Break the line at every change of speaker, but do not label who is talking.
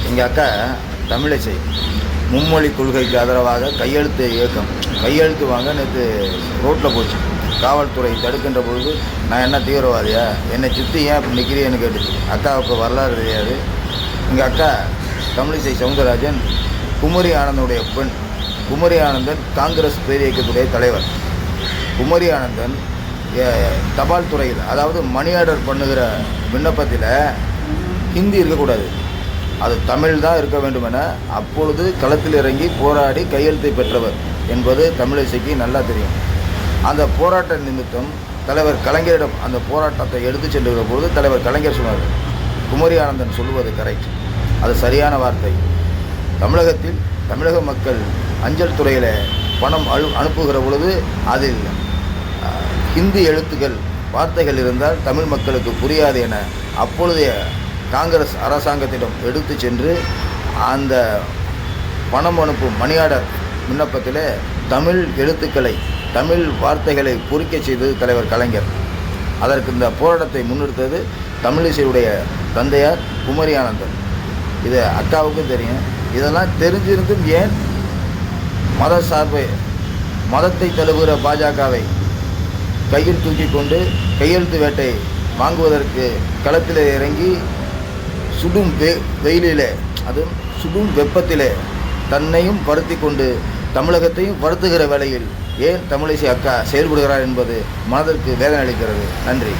எங்கள் அக்கா தமிழிசை மும்மொழி கொள்கைக்கு ஆதரவாக கையெழுத்து வாங்க நேற்று ரோட்டில் போச்சு. காவல்துறை தடுக்கின்ற பொழுது நான் என்ன தீவிரவாதியா, என்னை சுற்றி ஏன் அப்படி நிற்கிறேன்னு கேட்டுச்சு. அக்காவுக்கு வரலாறு தெரியாது. எங்கள் அக்கா தமிழிசை சவுந்தரராஜன் குமரி ஆனந்தனுடைய பெண். குமரி ஆனந்தன் காங்கிரஸ் பேர் இயக்கத்துடைய தலைவர். குமரி ஆனந்தன் தபால் துறையில், அதாவது மணி ஆர்டர் பண்ணுகிற விண்ணப்பத்தில் ஹிந்தி இருக்கக்கூடாது, அது தமிழ் தான் இருக்க வேண்டும் என அப்பொழுது களத்தில் இறங்கி போராடி கையெழுத்தை பெற்றவர் என்பது தமிழிசைக்கு நல்லா தெரியும். அந்த போராட்ட நிமித்தம் தலைவர் கலைஞரிடம் அந்த போராட்டத்தை எடுத்து செல்லுகிற பொழுது தலைவர் கலைஞர் சொன்னார், குமரி ஆனந்தன் சொல்லுவது கரெக்ட், அது சரியான வார்த்தை. தமிழகத்தில் தமிழக மக்கள் அஞ்சல் துறையில் பணம் அனுப்புகிற பொழுது அதில் ஹிந்தி எழுத்துக்கள் வார்த்தைகள் இருந்தால் தமிழ் மக்களுக்கு புரியாது என அப்பொழுதைய காங்கிரஸ் அரசாங்கத்திடம் எடுத்து சென்று அந்த பணம் அனுப்பும் மணி ஆர்டர் விண்ணப்பத்தில் தமிழ் எழுத்துக்களை தமிழ் வார்த்தைகளை பொறிக்க செய்தது தலைவர் கலைஞர். அதற்கு இந்த போராட்டத்தை முன்னெடுத்தது தமிழிசையுடைய தந்தையார் குமரி ஆனந்தன். இது அக்காவுக்கும் தெரியும். இதெல்லாம் தெரிஞ்சிருந்தும் ஏன் மதத்தை தழுவுகிற பாஜகவை கையில் தூக்கி கொண்டு கையெழுத்து வேட்டை வாங்குவதற்கு களத்தில் இறங்கி சுடும் வெயிலிலே, அதுவும் சுடும் வெப்பத்திலே தன்னையும் வருத்தி கொண்டு தமிழகத்தையும் வருத்துகிற வேளையில் ஏன் தமிழிசை அக்கா செயல்படுகிறார் என்பது மனதிற்கு வேதனை அளிக்கிறது. நன்றி.